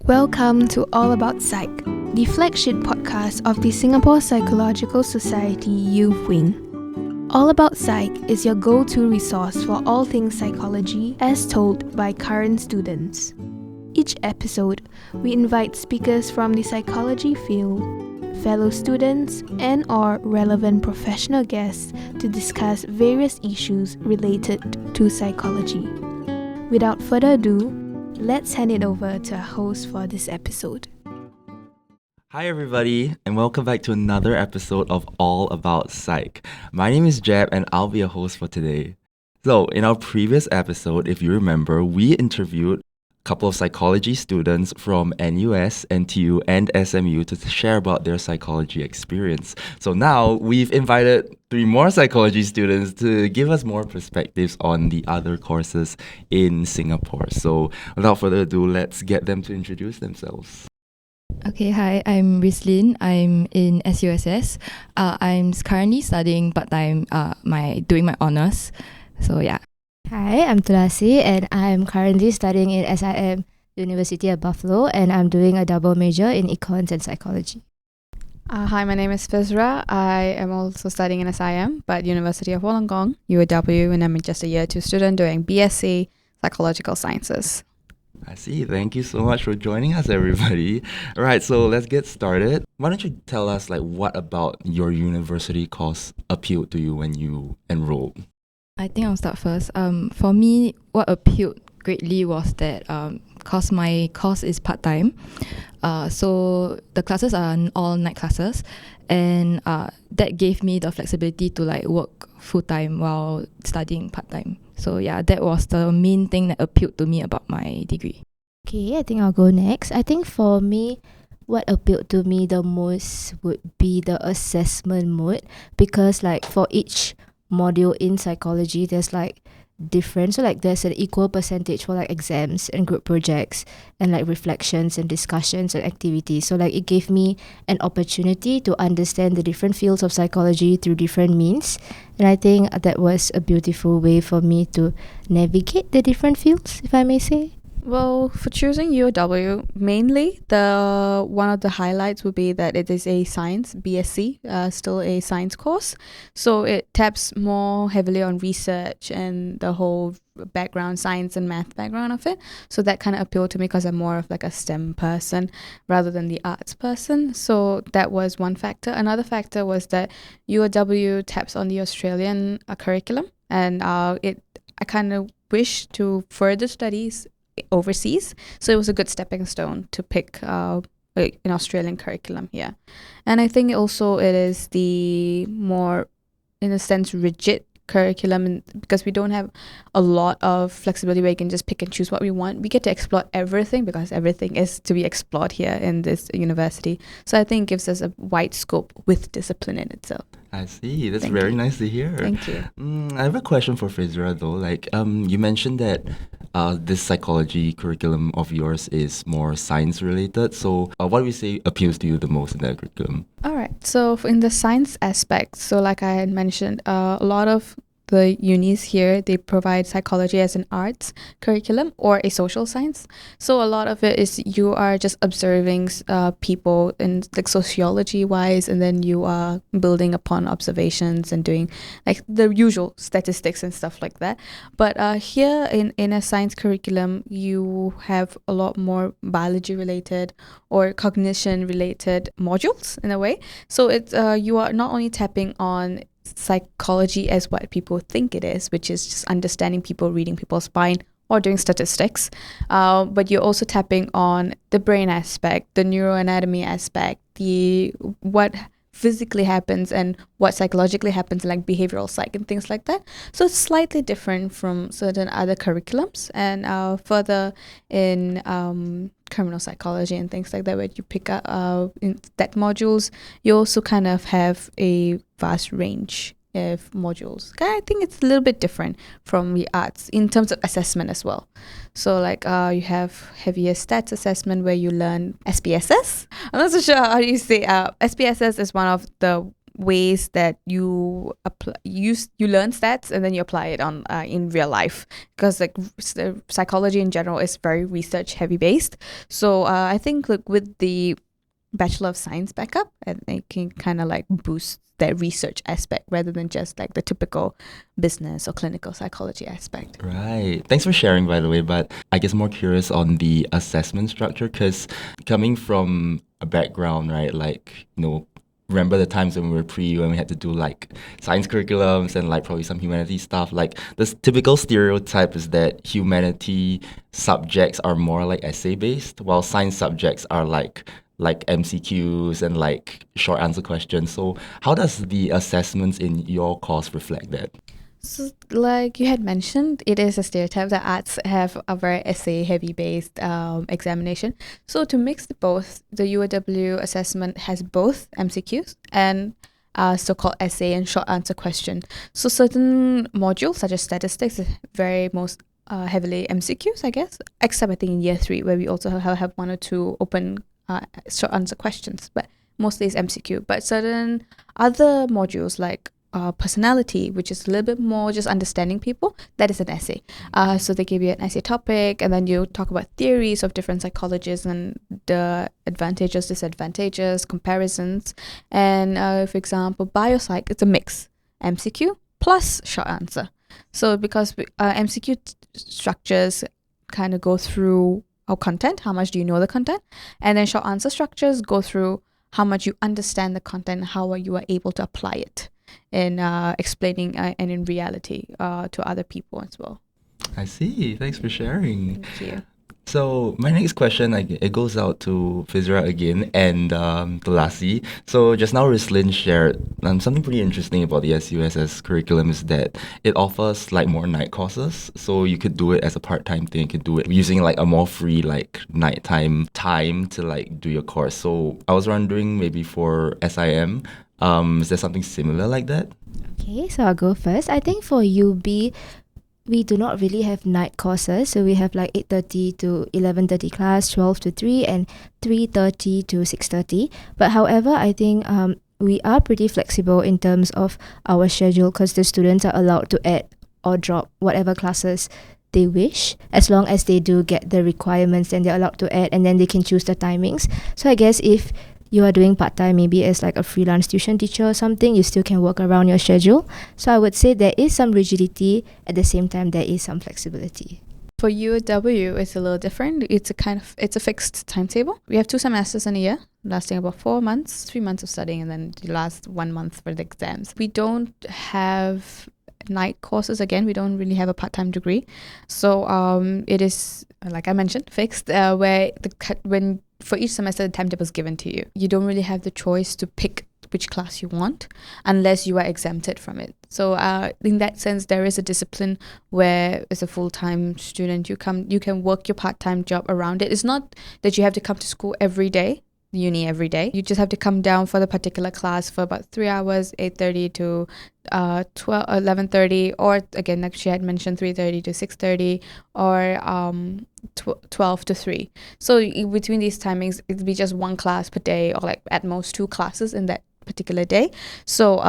Welcome to All About Psych, the flagship podcast of the Singapore Psychological Society Youth Wing. All About Psych is your go-to resource for all things psychology as told by current students. Each episode, we invite speakers from the psychology field, fellow students, and/or relevant professional guests to discuss various issues related to psychology. Without further ado, let's hand it over to our host for this episode. Hi everybody, and welcome back to another episode of All About Psych. My name is Jeb and I'll be your host for today. So, in our previous episode, if you remember, we interviewed a couple of psychology students from NUS, NTU, and SMU to share about their psychology experience. So now we've invited 3 more psychology students to give us more perspectives on the other courses in Singapore. So without further ado, let's get them to introduce themselves. Okay, hi, I'm Rslyne. I'm in SUSS. I'm currently studying part-time, doing my honours. So yeah. Hi, I'm Thulasi and I'm currently studying in SIM, University of Buffalo, and I'm doing a double major in econs and psychology. Hi, my name is Fizra. I am also studying in SIM, but University of Wollongong, UOW, and I'm just a year 2 student doing BSc Psychological Sciences. I see. Thank you so much for joining us, everybody. All right, so let's get started. Why don't you tell us, what about your university course appealed to you when you enrolled? I think I'll start first. For me, what appealed greatly was that because my course is part-time, so the classes are all night classes, and that gave me the flexibility to work full-time while studying part-time. So yeah, that was the main thing that appealed to me about my degree. Okay, I think I'll go next. I think for me, what appealed to me the most would be the assessment mode, because for each module in psychology, there's different. So there's an equal percentage for exams and group projects and reflections and discussions and activities. So it gave me an opportunity to understand the different fields of psychology through different means. And I think that was a beautiful way for me to navigate the different fields, if I may say. Well, for choosing UOW, mainly one of the highlights would be that it is a science BSc, still a science course. So it taps more heavily on research and the whole background, science and math background of it. So that kind of appealed to me because I'm more of a STEM person rather than the arts person. So that was one factor. Another factor was that UOW taps on the Australian curriculum, and I kind of wish to further studies overseas, so it was a good stepping stone to pick an Australian curriculum here. And I think also it is the more, in a sense, rigid curriculum, because we don't have a lot of flexibility where you can just pick and choose what we want. We get to explore everything because everything is to be explored here in this university. So I think it gives us a wide scope with discipline in itself. I see. That's very nice to hear. Thank you. I have a question for Fizra though. You mentioned that this psychology curriculum of yours is more science related. So what would you say appeals to you the most in that curriculum? All right. So in the science aspect, so like I had mentioned, a lot of the unis here, they provide psychology as an arts curriculum or a social science. So a lot of it is you are just observing people in sociology wise, and then you are building upon observations and doing the usual statistics and stuff like that. But here in a science curriculum, you have a lot more biology related or cognition related modules in a way. So it's you are not only tapping on psychology as what people think it is, which is just understanding people, reading people's spine, or doing statistics, but you're also tapping on the brain aspect, the neuroanatomy aspect, the what physically happens and what psychologically happens, like behavioral psych and things like that. So it's slightly different from certain other curriculums. And further in criminal psychology and things like that, where you pick up in that modules, you also kind of have a vast range of modules. I think it's a little bit different from the arts in terms of assessment as well. So you have heavier stats assessment where you learn SPSS. I'm not so sure how you say SPSS is one of the ways that you learn stats and then you apply it on in real life, because like psychology in general is very research heavy based. So I think like with the Bachelor of Science backup, and it can kind of like boost that research aspect rather than just like the typical business or clinical psychology aspect. Right. Thanks for sharing, by the way. But I guess more curious on the assessment structure, because coming from a background, right, like, remember the times when we were when we had to do like science curriculums and like probably some humanity stuff. Like this typical stereotype is that humanity subjects are more like essay based, while science subjects are like MCQs and like short answer questions. So how does the assessments in your course reflect that? So like you had mentioned, it is a stereotype that arts have a very essay heavy based examination. So to mix both, the UOW assessment has both MCQs and so-called essay and short answer question. So certain modules such as statistics is very most heavily MCQs, I guess, except I think in year 3 where we also have 1 or 2 open short answer questions, but mostly it's MCQ. But certain other modules like personality, which is a little bit more just understanding people, that is an essay. So they give you an essay topic, and then you talk about theories of different psychologists and the advantages, disadvantages, comparisons. And for example, biopsych, it's a mix, MCQ plus short answer. So because MCQ structures kind of go through our content, how much do you know the content, and then short answer structures go through how much you understand the content, how you are able to apply it in explaining and in reality to other people as well. I see. Thanks for sharing. Thank you. So my next question, it goes out to Fizra again and Thulasi. So just now Rslyne shared something pretty interesting about the SUSS curriculum is that it offers like more night courses. So you could do it as a part-time thing. You could do it using like a more free like nighttime time to like do your course. So I was wondering maybe for SIM, is there something similar like that? Okay, so I'll go first. I think for UB, we do not really have night courses. So we have like 8:30 to 11:30 class, 12 to 3, and 3:30 to 6:30. But however, I think we are pretty flexible in terms of our schedule, because the students are allowed to add or drop whatever classes they wish, as long as they do get the requirements, then they're allowed to add, and then they can choose the timings. So I guess if you are doing part-time, maybe as like a freelance tuition teacher or something, you still can work around your schedule. So I would say there is some rigidity, at the same time there is some flexibility. For UOW, it's a little different. It's a fixed timetable. We have 2 semesters in a year, lasting about 4 months, 3 months of studying, and then the last 1 month for the exams. We don't have night courses. Again, we don't really have a part-time degree. So it is, like I mentioned, fixed, where when for each semester the timetable is given to you. You don't really have the choice to pick which class you want unless you are exempted from it. So in that sense, there is a discipline where as a full-time student you can work your part-time job around it. It's not that you have to come to school every day, uni every day. You just have to come down for the particular class for about 3 hours, 8:30 to 11:30, or again, like she had mentioned, 3:30 to 6:30, or 12 to 3. So between these timings, it'll be just 1 class per day, or like at most 2 classes in that particular day. So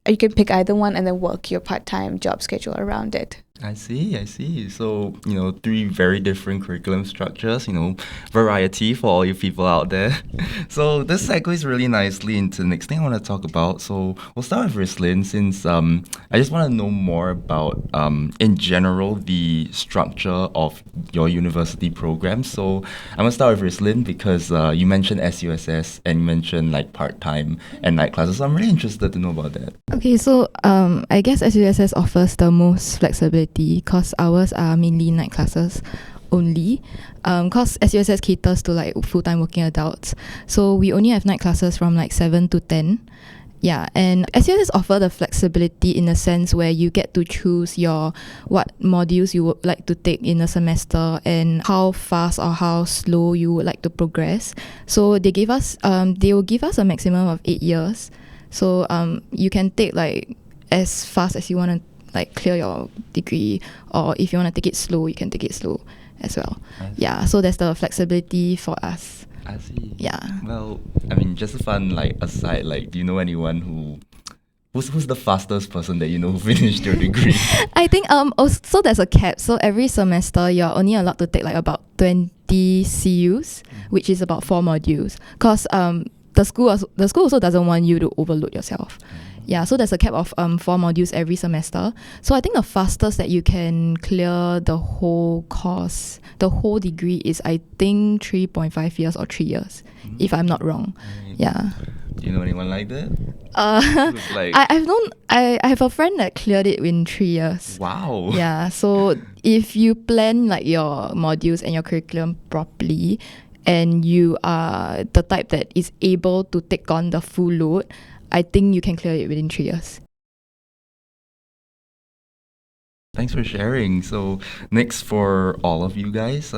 you can pick either one and then work your part-time job schedule around it. I see. So, 3 very different curriculum structures, variety for all you people out there. So this segues really nicely into the next thing I want to talk about. So we'll start with Rslyne, since I just want to know more about, in general, the structure of your university program. So I'm going to start with Rslyne because you mentioned SUSS and you mentioned like part-time and night classes. So I'm really interested to know about that. Okay, so I guess SUSS offers the most flexibility because ours are mainly night classes only. Because SUSS caters to like full-time working adults, so we only have night classes from like 7 to 10. Yeah, and SUSS offer the flexibility in a sense where you get to choose what modules you would like to take in a semester and how fast or how slow you would like to progress. So they will give us a maximum of 8 years. So you can take like as fast as you want to like clear your degree, or if you want to take it slow, you can take it slow as well. Yeah, so there's the flexibility for us. I see. Yeah. Well, I mean, just a fun like aside, like, do you know anyone who's the fastest person that you know who finished your degree? I think also there's a cap. So every semester you're only allowed to take like about 20 CUs, which is about 4 modules. Cause the school also doesn't want you to overload yourself. Yeah, so there's a cap of 4 modules every semester. So I think the fastest that you can clear the whole course, the whole degree is I think 3.5 years or 3 years, if I'm not wrong. Right. Yeah. Do you know anyone like that? Who's like, I have a friend that cleared it in 3 years. wow. Yeah, so if you plan like your modules and your curriculum properly, and you are the type that is able to take on the full load, I think you can clear it within 3 years. Thanks for sharing. So next, for all of you guys,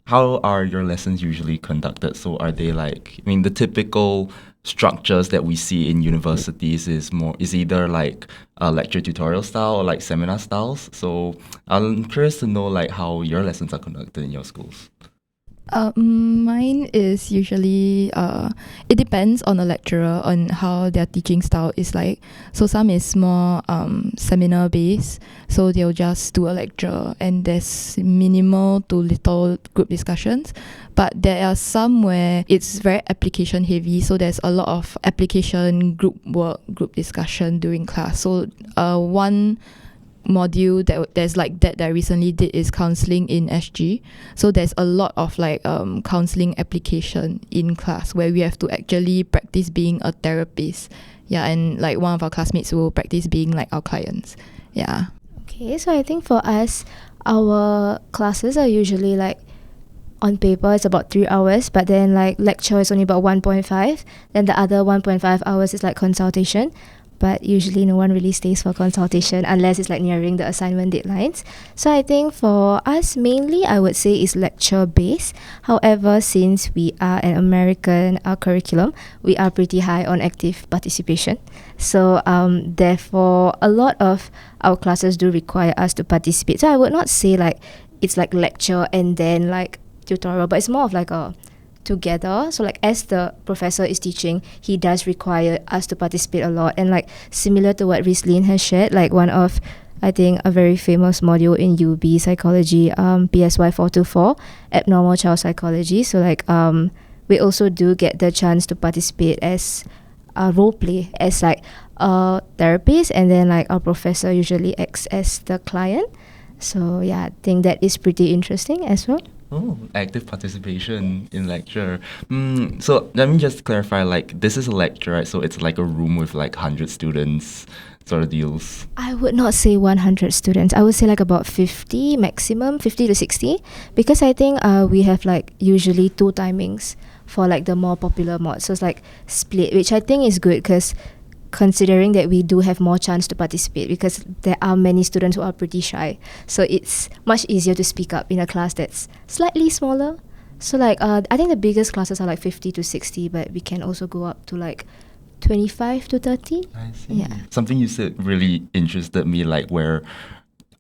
how are your lessons usually conducted? So are they like, I mean, the typical structures that we see in universities is either like a lecture tutorial style or like seminar styles. So I'm curious to know like how your lessons are conducted in your schools. Mine is usually it depends on the lecturer on how their teaching style is like. So some is more seminar based, so they'll just do a lecture and there's minimal to little group discussions. But there are some where it's very application heavy, so there's a lot of application, group work, group discussion during class. So one module there's like that I recently did is counselling in SG. So there's a lot of like counselling application in class where we have to actually practice being a therapist. Yeah, and like one of our classmates will practice being like our clients. Yeah. Okay, so I think for us, our classes are usually like on paper it's about 3 hours, but then like lecture is only about 1.5, then the other 1.5 hours is like consultation. But usually no one really stays for consultation unless it's like nearing the assignment deadlines. So I think for us mainly I would say is lecture based. However, since we are an American curriculum, we are pretty high on active participation. So therefore a lot of our classes do require us to participate. So I would not say like it's like lecture and then like tutorial, but it's more of like a together. So like as the professor is teaching, he does require us to participate a lot. And like similar to what Rslyne has shared, like one of I think a very famous module in UB psychology, PSY 424, abnormal child psychology. So like we also do get the chance to participate as a role play as like a therapist, and then like our professor usually acts as the client. So yeah, I think that is pretty interesting as well. Oh, active participation in lecture. So let me just clarify, like this is a lecture, right? So it's like a room with like 100 students sort of deals. I would not say 100 students. I would say like about 50 maximum, 50 to 60. Because I think we have like usually 2 timings for like the more popular mods. So it's like split, which I think is good because considering that we do have more chance to participate, because there are many students who are pretty shy, so it's much easier to speak up in a class that's slightly smaller. So like I think the biggest classes are like 50 to 60, but we can also go up to like 25 to 30. I see. Yeah. Something you said really interested me, like where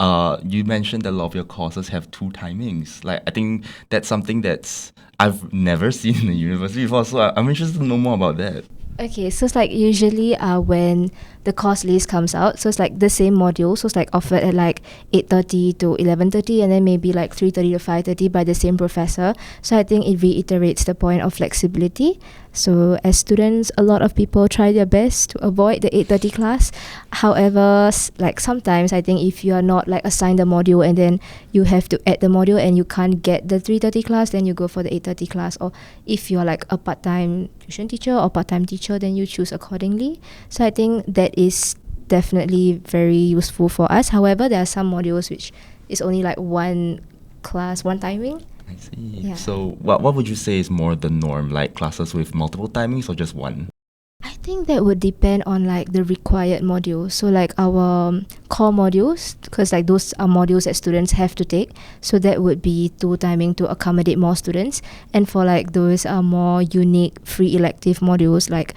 you mentioned that a lot of your courses have 2 timings. Like I think that's something that's I've never seen in the university before, so I'm interested to know more about that. Okay, so it's like usually when the course list comes out, so it's like the same module, so it's like offered at like 8:30 to 11:30, and then maybe like 3:30 to 5:30 by the same professor. So I think it reiterates the point of flexibility. So as students, a lot of people try their best to avoid the 8:30 class. However, like sometimes I think if you are not like assigned the module and then you have to add the module and you can't get the 3:30 class, then you go for the 8:30 class. Or if you're like a part-time tuition teacher or part-time teacher, then you choose accordingly. So I think that is definitely very useful for us. However, there are some modules which is only like one class, one timing. I see. Yeah. So what would you say is more the norm, like classes with multiple timings or just one? I think that would depend on like the required modules. So like our core modules, because like those are modules that students have to take, so that would be 2 timing to accommodate more students. And for like those more unique free elective modules like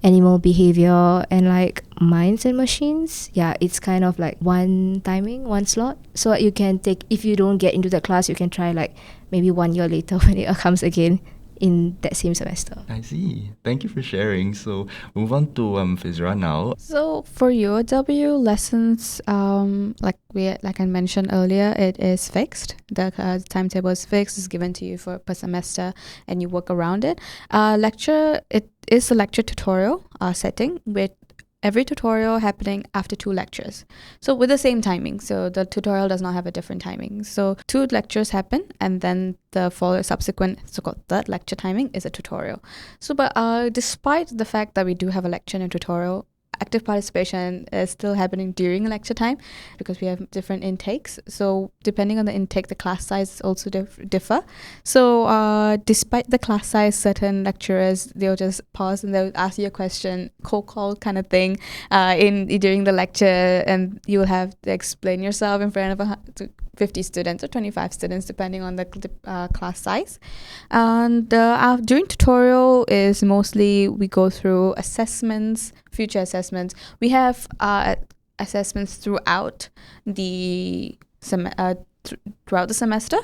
animal behavior and like minds and machines, yeah, it's kind of like 1 timing, 1 slot. So you can take, if you don't get into the class, you can try like maybe 1 year later when it comes again. in that same semester. I see. Thank you for sharing. So move on to Fizra now. So for UOW lessons, like I mentioned earlier, it is fixed. The timetable is fixed. It's given to you per semester, and you work around it. Lecture, it is a lecture tutorial setting with every tutorial happening after 2 lectures. So with the same timing. So the tutorial does not have a different timing. So 2 lectures happen, and then the subsequent so-called third lecture timing is a tutorial. So but despite the fact that we do have a lecture and a tutorial, active participation is still happening during lecture time because we have different intakes. So depending on the intake, the class size also differ. So despite the class size, certain lecturers, they'll just pause and they'll ask you a question, cold call kind of thing during the lecture, and you will have to explain yourself in front of 50 students or 25 students depending on the class size. And during tutorial is mostly we go through assessments, future assessments. We have assessments throughout the throughout the semester,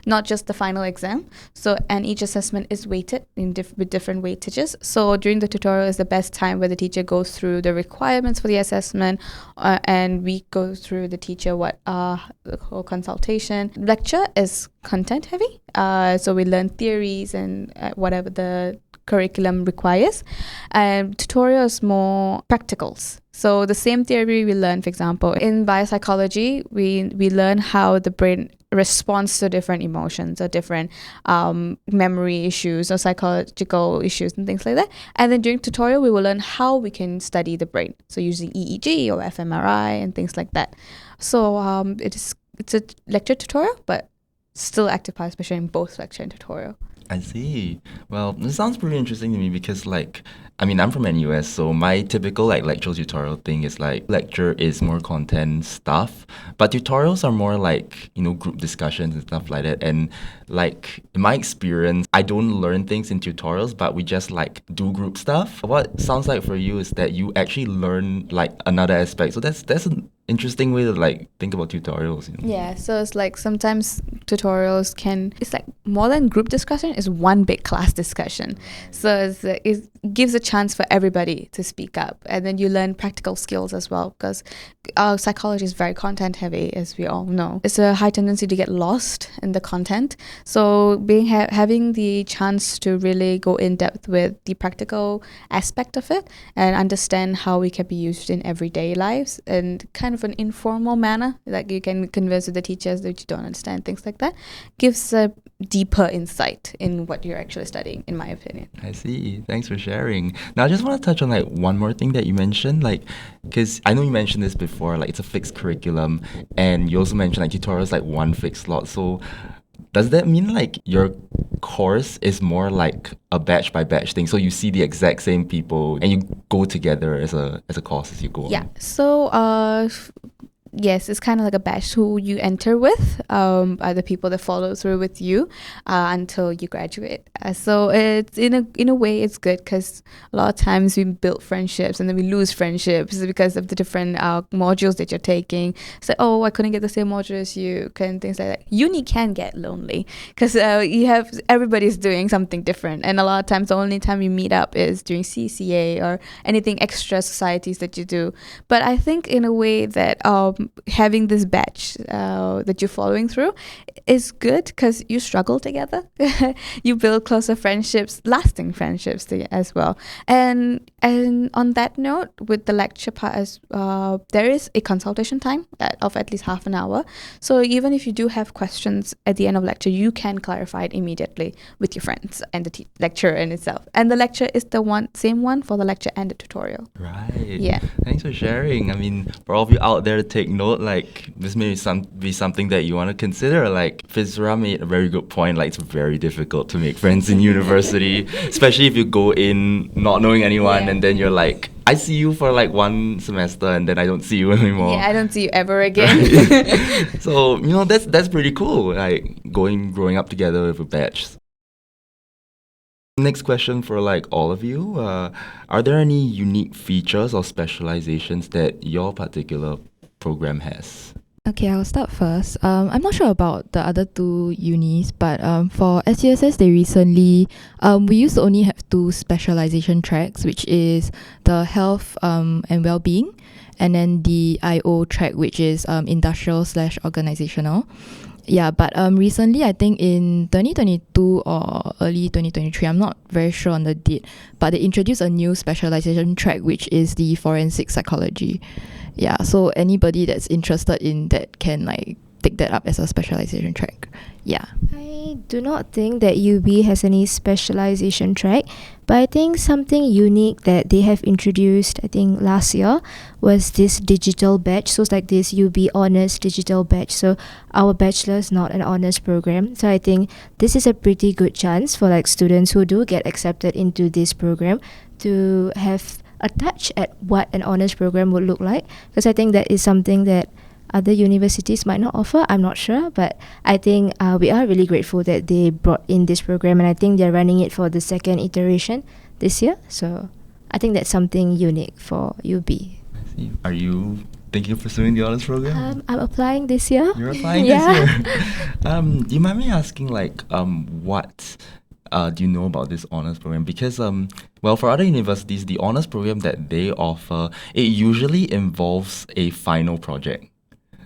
not just the final exam. So, and each assessment is weighted with different weightages. So during the tutorial is the best time where the teacher goes through the requirements for the assessment, and we go through the teacher the whole consultation. Lecture is content heavy, so we learn theories and whatever the curriculum requires, and tutorial is more practicals. So the same theory we learn, for example, in biopsychology, we learn how the brain responds to different emotions or different memory issues or psychological issues and things like that. And then during tutorial, we will learn how we can study the brain. So using EEG or fMRI and things like that. So it's a lecture tutorial, but still active participation in both lecture and tutorial. I see. Well, this sounds pretty interesting to me because, I'm from NUS, so my typical lecture tutorial thing is lecture is more content stuff, but tutorials are more group discussions and stuff like that. And in my experience, I don't learn things in tutorials, but we just do group stuff. What sounds like for you is that you actually learn another aspect. So that's an interesting way to think about tutorials. Yeah, so it's sometimes tutorials it's more than group discussion, it's one big class discussion. So it gives a chance for everybody to speak up, and then you learn practical skills as well, because psychology is very content heavy, as we all know. It's a high tendency to get lost in the content. So having the chance to really go in depth with the practical aspect of it and understand how it can be used in everyday lives and kind of an informal manner, you can converse with the teachers that you don't understand, things like that, gives a deeper insight in what you're actually studying, in my opinion. I see. Thanks for sharing. Now, I just want to touch on one more thing that you mentioned, because I know you mentioned this before, it's a fixed curriculum, and you also mentioned tutorials one fixed slot. So does that mean your course is more a batch by batch thing? So you see the exact same people and you go together as a course as you go on? Yeah. So yes, it's kind of like a batch who you enter with, are the people that follow through with you until you graduate. So it's in a way it's good, because a lot of times we build friendships and then we lose friendships because of the different modules that you're taking. So I couldn't get the same module as you, and things like that. Uni can get lonely because everybody's doing something different, and a lot of times the only time you meet up is during CCA or anything extra societies that you do. But I think in a way that having this batch that you're following through is good, because you struggle together. You build closer friendships, lasting friendships as well. And on that note, with the lecture part, there is a consultation time of at least half an hour. So even if you do have questions at the end of lecture, you can clarify it immediately with your friends and the lecturer in itself. And the lecture is the same one for the lecture and the tutorial. Right. Yeah. Thanks for sharing. For all of you out there to take note, this may be something that you want to consider. Fizra made a very good point. It's very difficult to make friends in university, especially if you go in not knowing anyone, and then you're I see you for one semester and then I don't see you anymore. Yeah, I don't see you ever again. Right? So that's pretty cool. Growing up together with a batch. Next question for all of you. Are there any unique features or specializations that your particular program has? Okay, I'll start first. I'm not sure about the other two unis, but for SUSS, they recently, we used to only have two specialization tracks, which is the health and well-being, and then the IO track, which is industrial/organizational. Yeah, but recently, I think in 2022 or early 2023, I'm not very sure on the date, but they introduced a new specialization track, which is the forensic psychology. Yeah, so anybody that's interested in that can like take that up as a specialization track. Yeah. I do not think that UB has any specialization track, but I think something unique that they have introduced, I think last year, was this digital batch. So it's like this UB honors digital batch. So our bachelor's not an honors program. So I think this is a pretty good chance for like students who do get accepted into this program to have a touch at what an honors program would look like, because I think that is something that other universities might not offer. I'm not sure, but I think we are really grateful that they brought in this program, and I think they're running it for the second iteration this year. So I think that's something unique for UB. Are you thinking of pursuing the honors program? I'm applying this year. You're applying Yeah. this year. Do you mind me asking, like, what do you know about this honors program? Because, well, for other universities, the honors program that they offer, it usually involves a final project.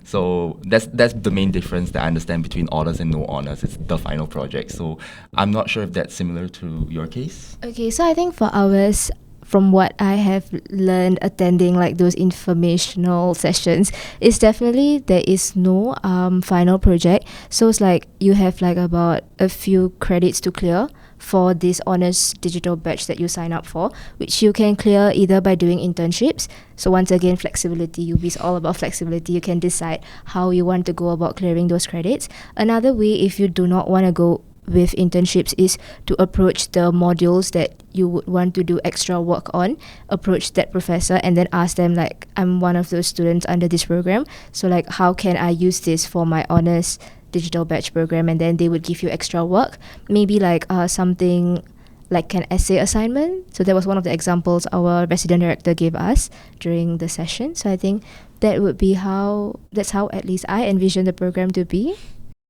So that's the main difference that I understand between honors and no honors. It's the final project. So I'm not sure if that's similar to your case. Okay, so I think for ours, from what I have learned attending like those informational sessions, is definitely there is no final project. So it's like you have like about a few credits to clear for this honors digital batch that you sign up for, which you can clear either by doing internships. So once again, flexibility. UB is all about flexibility. You can decide how you want to go about clearing those credits. Another way, if you do not want to go with internships, is to approach the modules that you would want to do extra work on, approach that professor and then ask them like, I'm one of those students under this program, so like how can I use this for my honors digital batch program, and then they would give you extra work, maybe like something like an essay assignment. So that was one of the examples our resident director gave us during the session. So I think that would be that's how at least I envision the program to be.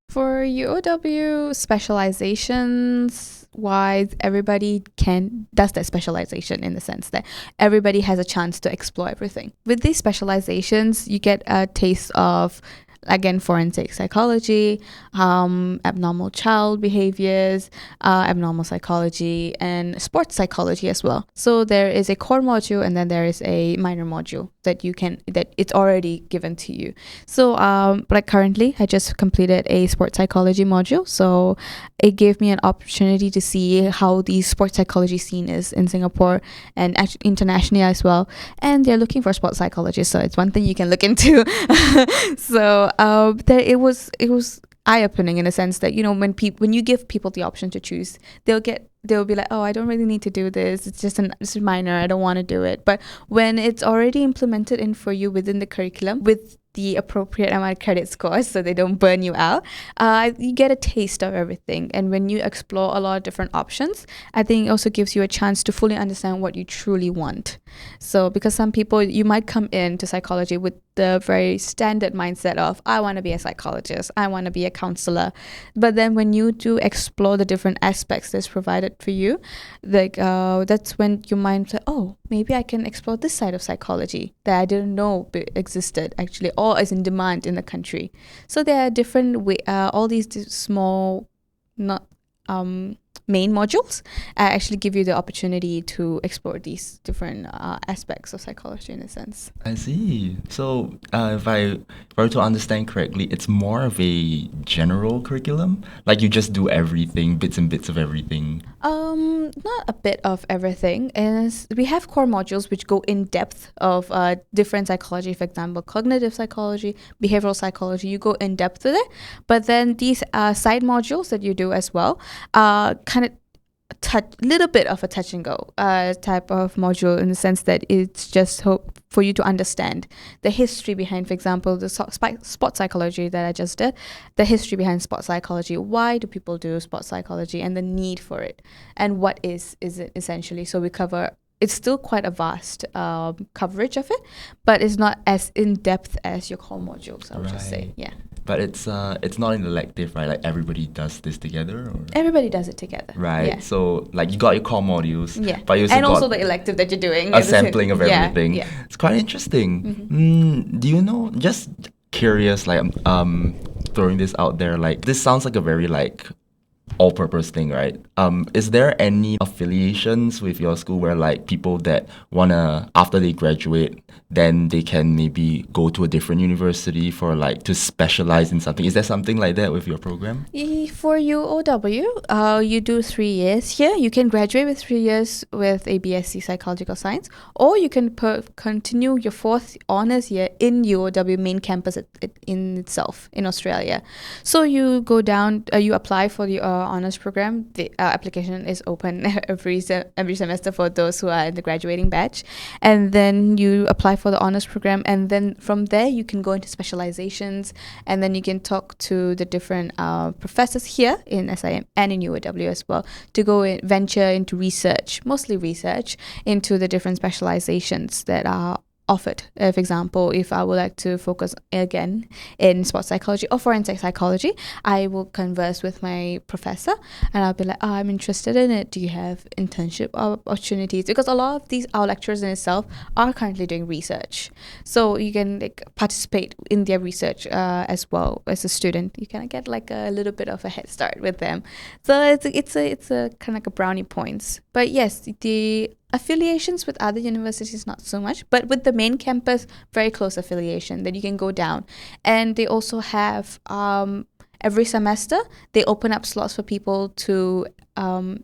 For UOW specializations wise, everybody does that specialization in the sense that everybody has a chance to explore everything. With these specializations, you get a taste of, again, forensic psychology, abnormal child behaviors, abnormal psychology, and sports psychology as well. So there is a core module and then there is a minor module that it's already given to you. So like currently I just completed a sports psychology module, so it gave me an opportunity to see how the sports psychology scene is in Singapore and actually internationally as well, and they're looking for sports psychologists, so it's one thing you can look into. So it was eye-opening in a sense that, you know, when you give people the option to choose, they'll be like, oh, I don't really need to do this, it's just a minor, I don't want to do it. But when it's already implemented in for you within the curriculum with the appropriate amount of credit scores so they don't burn you out, you get a taste of everything. And when you explore a lot of different options, I think it also gives you a chance to fully understand what you truly want. So because some people, you might come into psychology with the very standard mindset of, I want to be a psychologist, I want to be a counselor. But then when you do explore the different aspects that's provided for you, like that's when your mind says, oh, maybe I can explore this side of psychology that I didn't know existed actually, or is in demand in the country. So there are different all these small, not main modules actually give you the opportunity to explore these different aspects of psychology in a sense. I see. So if I were to understand correctly, it's more of a general curriculum? Like you just do everything, bits and bits of everything? Not a bit of everything. And we have core modules which go in depth of different psychology, for example, cognitive psychology, behavioral psychology, you go in depth with it. But then these side modules that you do as well, kind of little bit of a touch and go type of module, in the sense that it's just for you to understand the history behind, for example, the sports psychology that I just did, the history behind sports psychology, why do people do sports psychology and the need for it, and what is it essentially. So we cover it's still quite a vast coverage of it, but it's not as in depth as your core modules, I would just say. Right. Yeah. But it's not an elective, right? Like everybody does this together, or? Everybody does it together. Right. Yeah. So like you got your core modules, Yeah. but you also And got also the elective that you're doing. a sampling of Yeah, everything. yeah. It's quite interesting. Do you know? Just curious, like throwing this out there. Like this sounds like a very like all-purpose thing, right? Is there any affiliations with your school where like people that wanna after they graduate, then they can maybe go to a different university for like to specialize in something? Is there something like that with your program? For UOW, you do 3 years here. You can graduate with 3 years with a BSc Psychological Science, or you can continue your 4th honours year in UOW main campus in itself in Australia. So you go down, you apply for the honours program. The application is open every semester for those who are in the graduating batch, and then you apply for the honours program, and then from there you can go into specialisations, and then you can talk to the different professors here in SIM and in UOW as well to go venture into research, mostly research into the different specialisations that are offered. For example, if I would like to focus again in sports psychology or forensic psychology, I will converse with my professor and I'll be like, I'm interested in it. Do you have internship opportunities? Because a lot of our lecturers in itself are currently doing research. So you can like participate in their research as well as a student. You can get like a little bit of a head start with them. So it's a kind of like a brownie points. But yes, the affiliations with other universities not so much, but with the main campus, very close affiliation that you can go down. And they also have every semester they open up slots for people to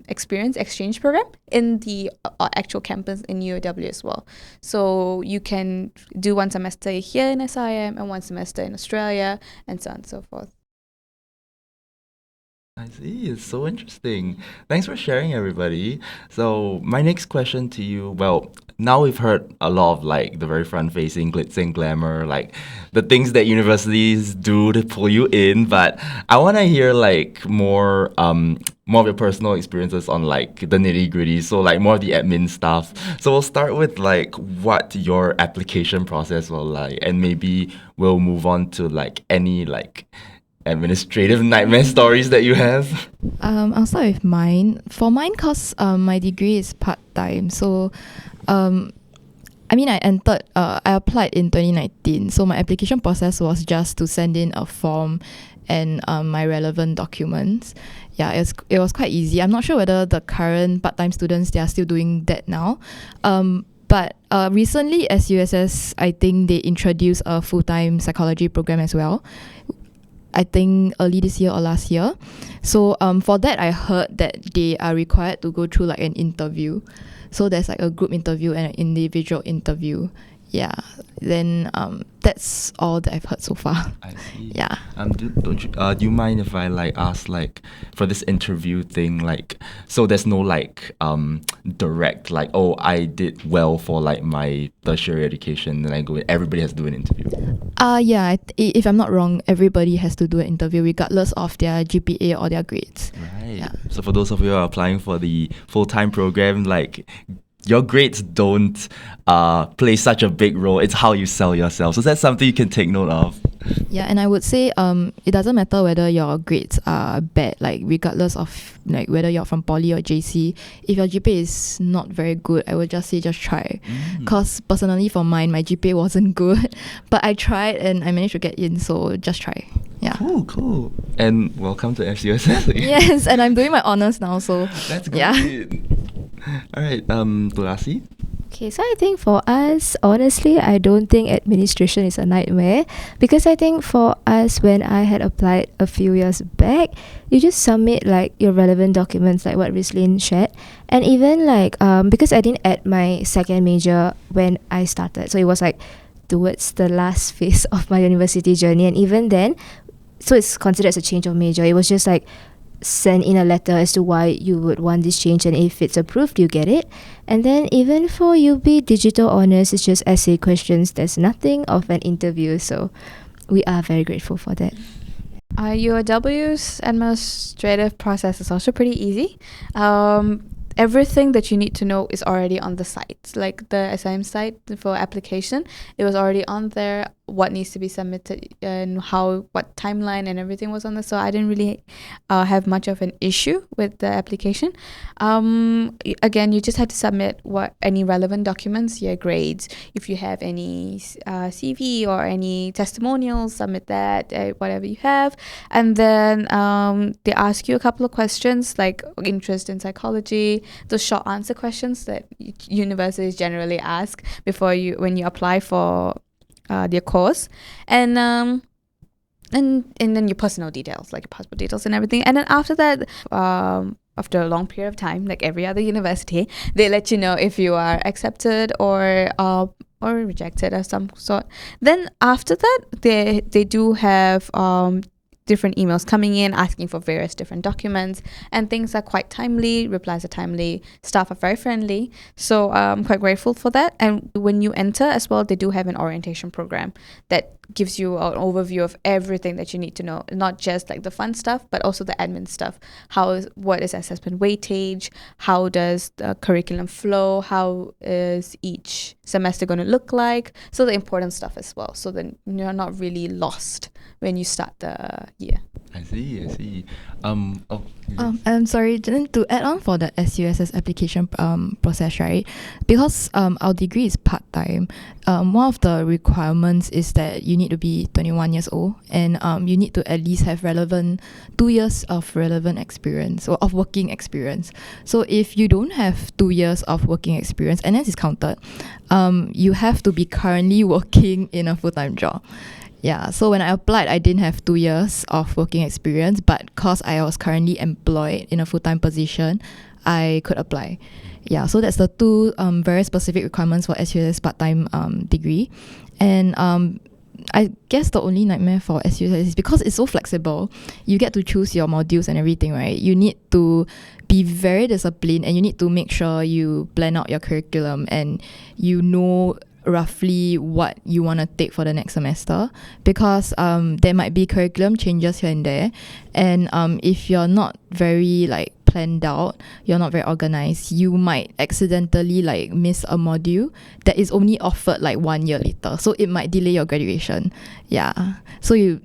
experience exchange program in the actual campus in UOW as well. So you can do 1 semester here in SIM and 1 semester in Australia, and so on and so forth. I see. It's so interesting. Thanks for sharing, everybody. So my next question to you, well, now we've heard a lot of like the very front-facing glitz and glamour, like the things that universities do to pull you in. But I want to hear like more of your personal experiences on like the nitty-gritty. So like more of the admin stuff. So we'll start with like what your application process was like, and maybe we'll move on to like any like administrative nightmare stories that you have. I'll start with mine. For mine, cause my degree is part-time, so I applied in 2019. So my application process was just to send in a form and my relevant documents. Yeah, it was quite easy. I'm not sure whether the current part-time students, they are still doing that now. But recently, SUSS, I think they introduced a full-time psychology program as well. I think early this year or last year. So for that, I heard that they are required to go through like an interview. So there's like a group interview and an individual interview. Yeah. Then that's all that I've heard so far. I see. Yeah. Do you mind if I like ask like for this interview thing, like so there's no like direct like, oh, I did well for like my tertiary education, then I go in, everybody has to do an interview? Yeah, if I'm not wrong, everybody has to do an interview regardless of their GPA or their grades. Right. Yeah. So for those of you who are applying for the full-time program, like your grades don't play such a big role. It's how you sell yourself. So that's something you can take note of. Yeah, and I would say it doesn't matter whether your grades are bad, like regardless of like whether you're from poly or JC. If your GPA is not very good, I would just say just try. Cause personally for mine, my GPA wasn't good, but I tried and I managed to get in. So just try. Yeah. Cool. And welcome to SUSS. Yes, and I'm doing my honors now. So that's good. Yeah. All right, Thulasi? Okay, so I think for us, honestly, I don't think administration is a nightmare, because I think for us, when I had applied a few years back, you just submit like your relevant documents, like what Rslyne shared, and even like because I didn't add my second major when I started, so it was like towards the last phase of my university journey, and even then, so it's considered as a change of major. It was just like send in a letter as to why you would want this change, and if it's approved, you get it. And then even for UB digital honors, it's just essay questions. There's nothing of an interview, so we are very grateful for that. UOW's administrative process is also pretty easy. everything that you need to know is already on the site. Like the assignment site for application, it was already on there, what needs to be submitted and what timeline and everything was on there. So I didn't really have much of an issue with the application. Again, you just had to submit any relevant documents, your grades. If you have any CV or any testimonials, submit that, whatever you have. And then they ask you a couple of questions like interest in psychology, those short answer questions that universities generally ask when you apply for their course, and then your personal details, like your passport details and everything. And then after that, after a long period of time, like every other university, they let you know if you are accepted or rejected of some sort. Then after that, they do have different emails coming in asking for various different documents, and things are quite timely, replies are timely, staff are very friendly, so I'm quite grateful for that. And when you enter as well, they do have an orientation program that gives you an overview of everything that you need to know, not just like the fun stuff but also the admin stuff. What is assessment weightage, how does the curriculum flow, how is each semester going to look like, so the important stuff as well, so then you're not really lost when you start the year. I see. I'm sorry, then to add on for the SUSS application process, right? Because our degree is part-time, one of the requirements is that you need to be 21 years old, and you need to at least have 2 years of relevant experience or of working experience. So if you don't have 2 years of working experience, and that is counted, you have to be currently working in a full-time job. Yeah, so when I applied, I didn't have 2 years of working experience, but because I was currently employed in a full-time position, I could apply. Yeah, so that's the two very specific requirements for SUSS part-time degree. And I guess the only nightmare for SUSS is because it's so flexible, you get to choose your modules and everything, right? You need to be very disciplined, and you need to make sure you plan out your curriculum and you know roughly what you want to take for the next semester, because there might be curriculum changes here and there, and if you're not very planned out, you're not very organized, you might accidentally miss a module that is only offered 1 year later, so it might delay your graduation. Yeah, so you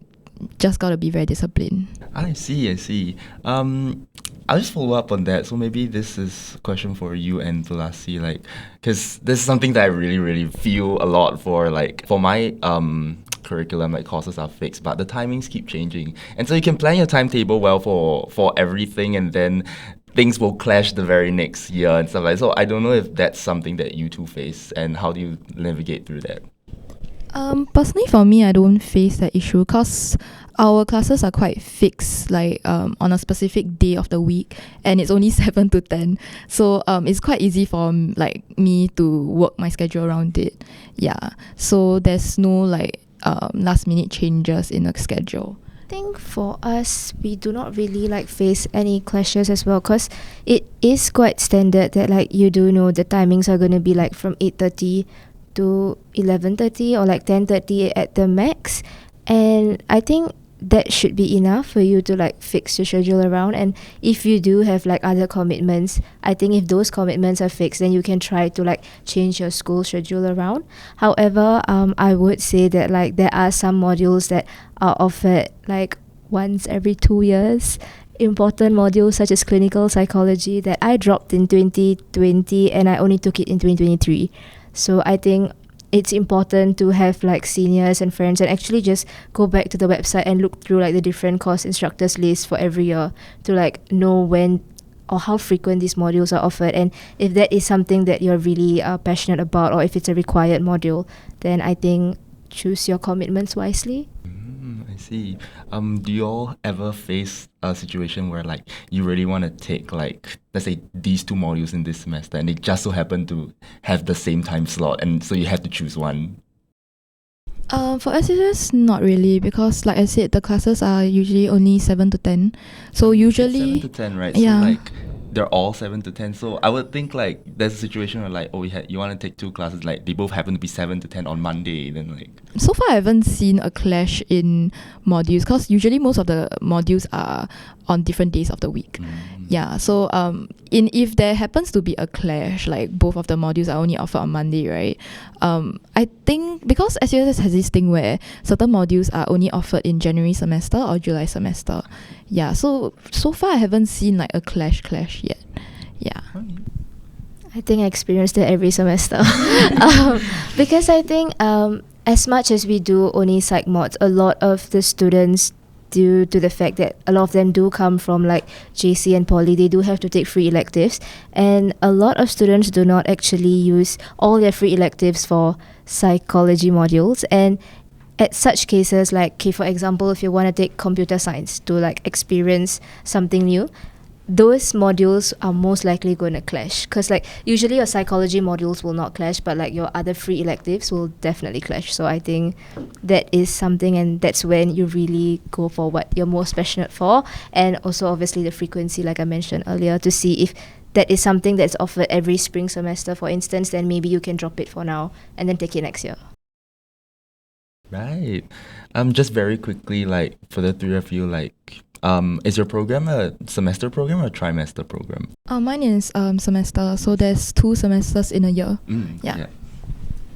just gotta be very disciplined. I see. I'll just follow up on that. So maybe this is a question for you and Thulasi, because this is something that I really, really feel a lot for my curriculum. Courses are fixed, but the timings keep changing, and so you can plan your timetable well for everything, and then things will clash the very next year and stuff like that. So I don't know if that's something that you two face, and how do you navigate through that? Personally, for me, I don't face that issue because our classes are quite fixed, on a specific day of the week, and it's only 7 to 10. So it's quite easy for me to work my schedule around it. Yeah, so there's no last minute changes in the schedule. I think for us, we do not really face any clashes as well, because it is quite standard that you do know the timings are going to be from 8:30 to 11:30 or 10:30 at the max, and I think that should be enough for you to fix your schedule around. And if you do have other commitments, I think if those commitments are fixed, then you can try to change your school schedule around. However, I would say that there are some modules that are offered once every 2 years, important modules such as clinical psychology that I dropped in 2020 and I only took it in 2023. So I think it's important to have seniors and friends and actually just go back to the website and look through the different course instructors list for every year to know when or how frequent these modules are offered, and if that is something that you're really passionate about, or if it's a required module, then I think choose your commitments wisely. I see. Do you all ever face a situation where you really want to take let's say these 2 modules in this semester, and they just so happen to have the same time slot, and so you have to choose one? For SUS, not really, because like I said, the classes are usually only 7 to 10. So usually 7 to 10, right? Yeah. So they're all 7 to 10. So I would think there's a situation where you want to take 2 classes, they both happen to be 7 to 10 on Monday, then so far I haven't seen a clash in modules, because usually most of the modules are on different days of the week. Yeah, so if there happens to be a clash, like both of the modules are only offered on Monday, right? I think because SUSS has this thing where certain modules are only offered in January semester or July semester. Yeah, so far I haven't seen like a clash yet. Yeah. I think I experienced it every semester. Because I think as much as we do only psych mods, a lot of the students, due to the fact that a lot of them do come from like JC and Poly, they do have to take free electives, and a lot of students do not actually use all their free electives for psychology modules. And at such cases, like, okay, for example, if you want to take computer science to like experience something new, those modules are most likely going to clash, because like usually your psychology modules will not clash, but like your other free electives will definitely clash. So I think that is something, and that's when you really go for what you're most passionate for, and also obviously the frequency, like I mentioned earlier, to see if that is something that's offered every spring semester, for instance, then maybe you can drop it for now and then take it next year. Right. Just very quickly, like for the three of you, like is your program a semester program or a trimester program? Mine is semester, so there's 2 semesters in a year. Yeah.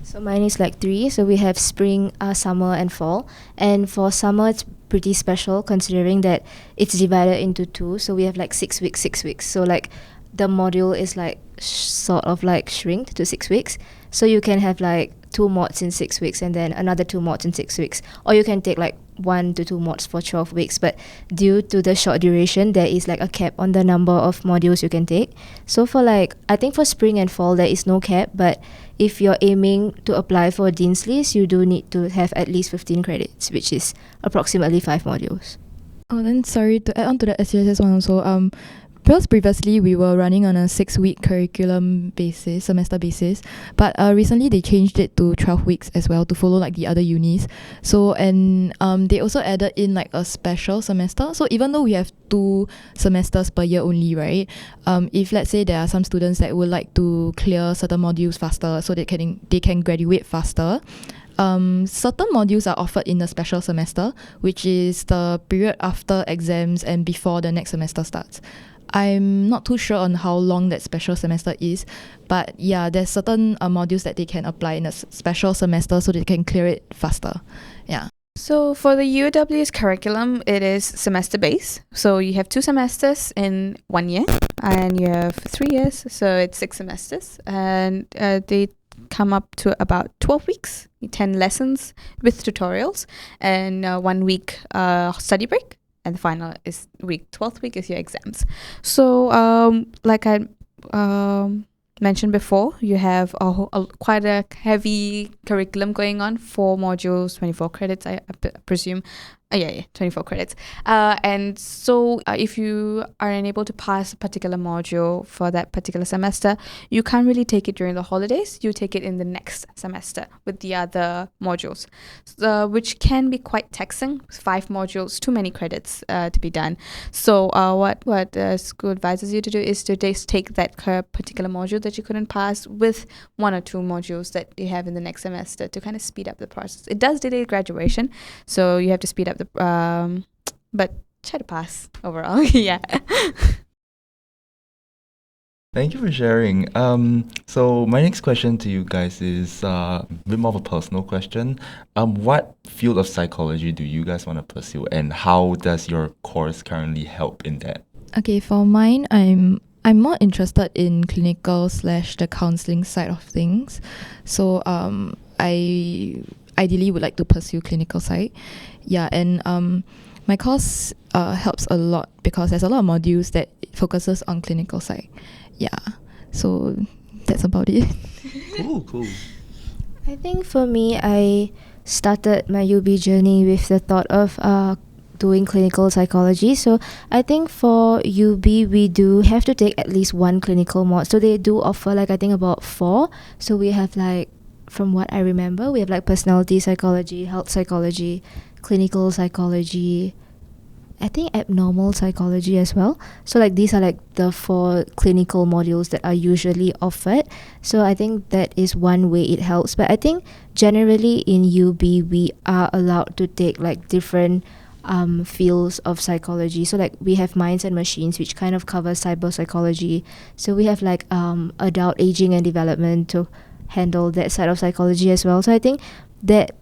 So mine is like 3. So we have spring, summer and fall. And for summer, it's pretty special considering that it's divided into 2. So we have like 6 weeks, 6 weeks. So like the module is like sort of like shrinked to 6 weeks. So you can have like 2 mods in 6 weeks and then another 2 mods in 6 weeks. Or you can take like 1 to 2 mods for 12 weeks. But due to the short duration, there is like a cap on the number of modules you can take. So for like, I think for spring and fall, there is no cap. But if you're aiming to apply for Dean's List, you do need to have at least 15 credits, which is approximately 5 modules. Oh, then sorry, to add on to the SUSS one also, because previously we were running on a 6-week curriculum basis, semester basis, but recently they changed it to 12 weeks as well to follow like the other unis. So, and they also added in like a special semester. So even though we have 2 semesters per year only, right? If let's say there are some students that would like to clear certain modules faster so they can graduate faster, certain modules are offered in the special semester, which is the period after exams and before the next semester starts. I'm not too sure on how long that special semester is, but yeah, there's certain modules that they can apply in a special semester so they can clear it faster. Yeah. So for the UOW's curriculum, it is semester based. So you have 2 semesters in 1 year, and you have 3 years, so it's 6 semesters, and they come up to about 12 weeks, 10 lessons with tutorials, and 1 week study break. And the final is 12th week is your exams. So like I mentioned before, you have quite a heavy curriculum going on, 4 modules, 24 credits, I presume. Yeah, 24 credits. And so if you are unable to pass a particular module for that particular semester, you can't really take it during the holidays. You take it in the next semester with the other modules, which can be quite taxing. 5 modules, too many credits to be done. So what the school advises you to do is to just take that particular module that you couldn't pass with 1 or 2 modules that you have in the next semester to kind of speed up the process. It does delay graduation, so you have to speed up the but try to pass overall. Yeah. Thank you for sharing. So my next question to you guys is a bit more of a personal question. What field of psychology do you guys want to pursue, and how does your course currently help in that? Okay, for mine, I'm more interested in clinical / the counseling side of things. So I ideally would like to pursue clinical side. Yeah, and my course helps a lot because there's a lot of modules that focuses on clinical side. Yeah, so that's about it. Cool. I think for me, I started my UB journey with the thought of doing clinical psychology. So I think for UB, we do have to take at least 1 clinical mod. So they do offer like I think about 4. So we have like, from what I remember, we have like personality psychology, health psychology, clinical psychology, I think abnormal psychology as well. So like these are like the 4 clinical modules that are usually offered. So I think that is one way it helps. But I think generally in UB we are allowed to take like different fields of psychology. So like we have minds and machines, which kind of covers cyber psychology. So we have like adult aging and development to handle that side of psychology as well. So I think that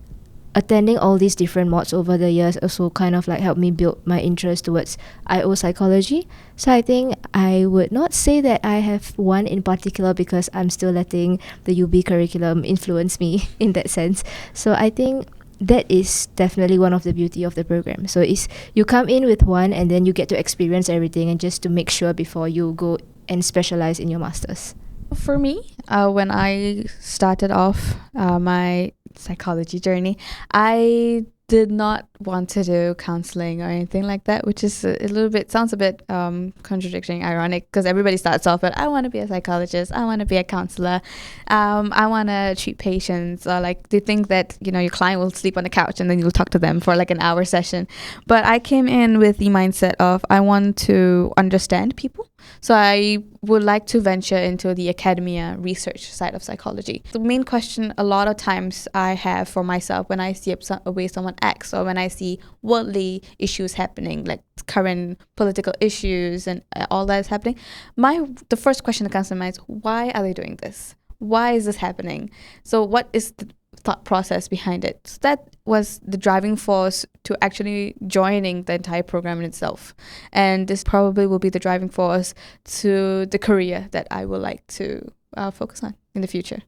attending all these different mods over the years also kind of like helped me build my interest towards IO psychology. So I think I would not say that I have one in particular because I'm still letting the UB curriculum influence me in that sense. So I think that is definitely one of the beauty of the program. So it's you come in with one and then you get to experience everything, and just to make sure before you go and specialize in your masters. For me, when I started off my psychology journey, I did not want to do counseling or anything like that, which is a little bit, sounds a bit contradicting, ironic, because everybody starts off with, I want to be a psychologist, I want to be a counselor, I want to treat patients, or like they think that, you know, your client will sleep on the couch and then you'll talk to them for like an hour session. But I came in with the mindset of I want to understand people. So I would like to venture into the academia research side of psychology. The main question a lot of times I have for myself when I see a way someone acts, or when I see worldly issues happening, like current political issues and all that is happening, the first question that comes to mind is, why are they doing this? Why is this happening? So what is the thought process behind it? So that was the driving force to actually joining the entire program in itself. And this probably will be the driving force to the career that I would like to focus on in the future.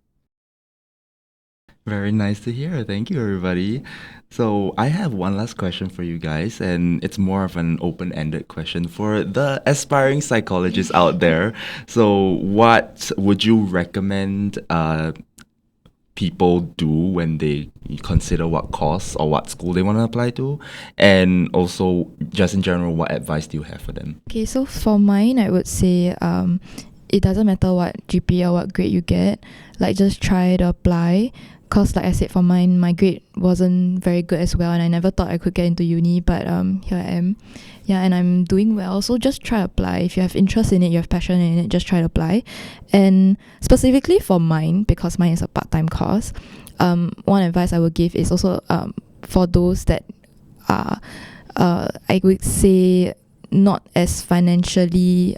Very nice to hear. Thank you, everybody. So I have one last question for you guys, and it's more of an open-ended question for the aspiring psychologists out there. So what would you recommend people do when they consider what course or what school they want to apply to? And also, just in general, what advice do you have for them? Okay, so for mine, I would say it doesn't matter what GPA or what grade you get, like just try to apply. Because like I said, for mine, my grade wasn't very good as well, and I never thought I could get into uni, but here I am. Yeah, and I'm doing well, so just try to apply. If you have interest in it, you have passion in it, just try to apply. And specifically for mine, because mine is a part-time course, one advice I would give is also for those that are, I would say, not as financially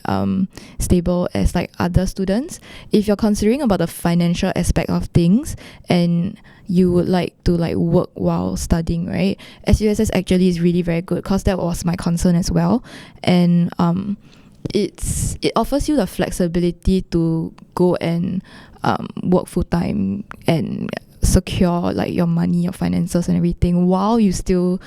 stable as like other students. If you're considering about the financial aspect of things and you would like to like work while studying, right, SUSS actually is really very good, because that was my concern as well. And it offers you the flexibility to go and work full-time and secure like your money, your finances and everything, while you still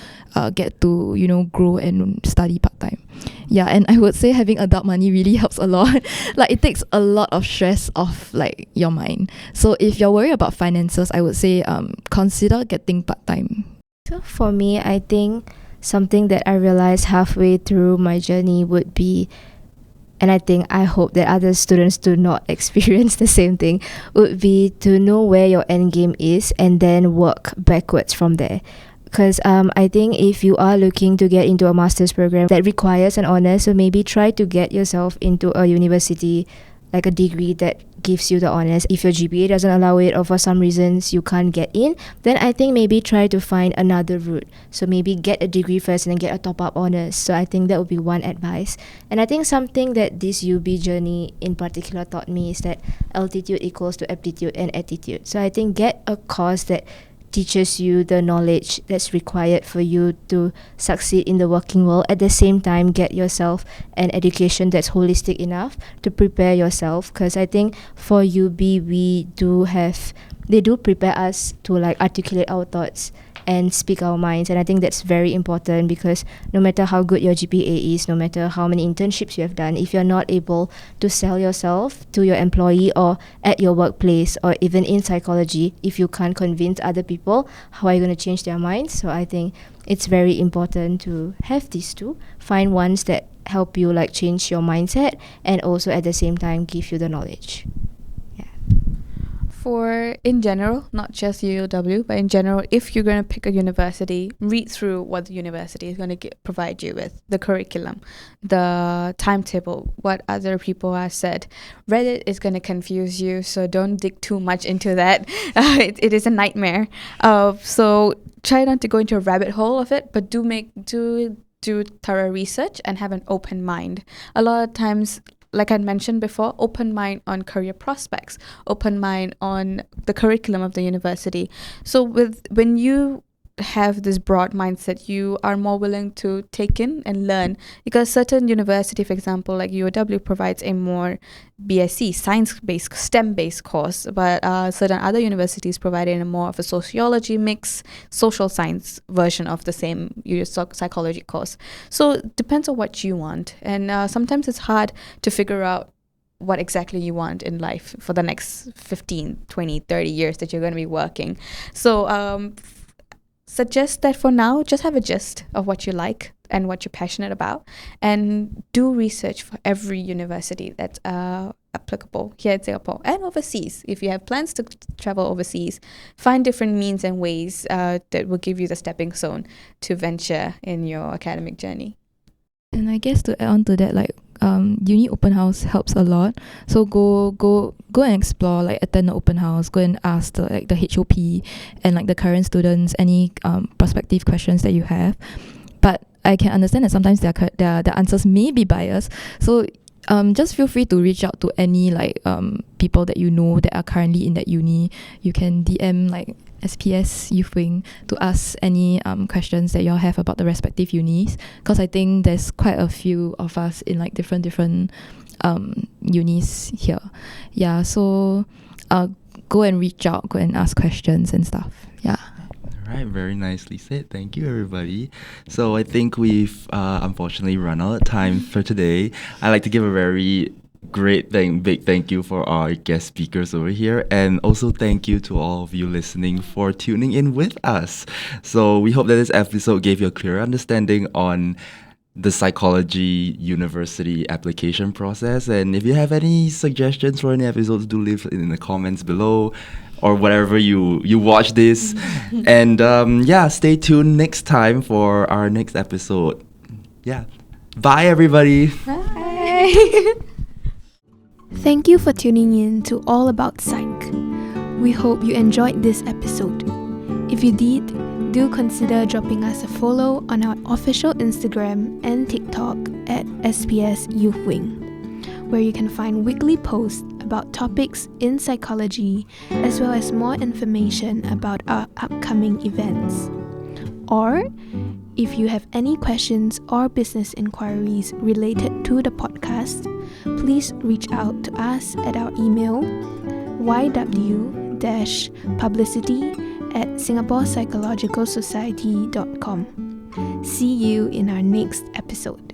get to, you know, grow and study part-time. Yeah, and I would say having adult money really helps a lot. Like it takes a lot of stress off like your mind. So if you're worried about finances, I would say consider getting part-time. So for me, I think something that I realized halfway through my journey would be, and I hope that other students do not experience the same thing, would be to know where your end game is and then work backwards from there. Because I think if you are looking to get into a master's program that requires an honour, so maybe try to get yourself into a university, like a degree that gives you the honours. If your GPA doesn't allow it, or for some reasons you can't get in, then I think maybe try to find another route. So maybe get a degree first and then get a top-up honours. So I think that would be one advice. And I think something that this UB journey in particular taught me is that altitude equals to aptitude and attitude. So I think get a course that teaches you the knowledge that's required for you to succeed in the working world. At the same time, get yourself an education that's holistic enough to prepare yourself, because I think for UB they do prepare us to like articulate our thoughts and speak our minds. And I think that's very important, because no matter how good your GPA is, no matter how many internships you have done, if you're not able to sell yourself to your employee or at your workplace or even in psychology, if you can't convince other people, how are you going to change their minds? So I think it's very important to have these two. Find ones that help you like change your mindset and also at the same time give you the knowledge. In general, not just UOW, but in general, if you're going to pick a university, read through what the university is going to provide you with, the curriculum, the timetable, what other people have said. Reddit is going to confuse you, so don't dig too much into that. It is a nightmare. So try not to go into a rabbit hole of it, but do thorough research and have an open mind. A lot of times, like I mentioned before, open mind on career prospects, open mind on the curriculum of the university. So when you have this broad mindset, you are more willing to take in and learn, because certain university, for example, like UOW, provides a more BSc, science-based, STEM-based course, but certain other universities provide a more of a sociology mix, social science version of the same psychology course. So it depends on what you want, and sometimes it's hard to figure out what exactly you want in life for the next 15, 20, 30 years that you're going to be working. So suggest that for now, just have a gist of what you like and what you're passionate about, and do research for every university that's applicable here in Singapore and overseas. If you have plans to travel overseas, find different means and ways that will give you the stepping stone to venture in your academic journey. And I guess to add on to that, like uni open house helps a lot. So go and explore, like attend the open house, go and ask the HOP and like the current students any prospective questions that you have. But I can understand that sometimes their answers may be biased. So just feel free to reach out to any people that you know that are currently in that uni. You can DM like SPS Youth Wing to ask any questions that y'all have about the respective unis, because I think there's quite a few of us in like different unis here. Yeah, so go and reach out, go and ask questions and stuff. Yeah. Right, very nicely said. Thank you, everybody. So I think we've unfortunately run out of time for today. I'd like to give a very big thank you for our guest speakers over here, and also thank you to all of you listening for tuning in with us. So we hope that this episode gave you a clear understanding on the psychology university application process, and if you have any suggestions for any episodes, do leave it in the comments below, or whatever you watch this. And stay tuned next time for our next episode. Yeah, bye everybody. Bye. Thank you for tuning in to All About Psych. We hope you enjoyed this episode. If you did, do consider dropping us a follow on our official Instagram and TikTok at SPS Youth Wing, where you can find weekly posts about topics in psychology, as well as more information about our upcoming events. Or, if you have any questions or business inquiries related to the podcast, please reach out to us at our email yw-publicity@singaporepsychologicalsociety.com. See you in our next episode.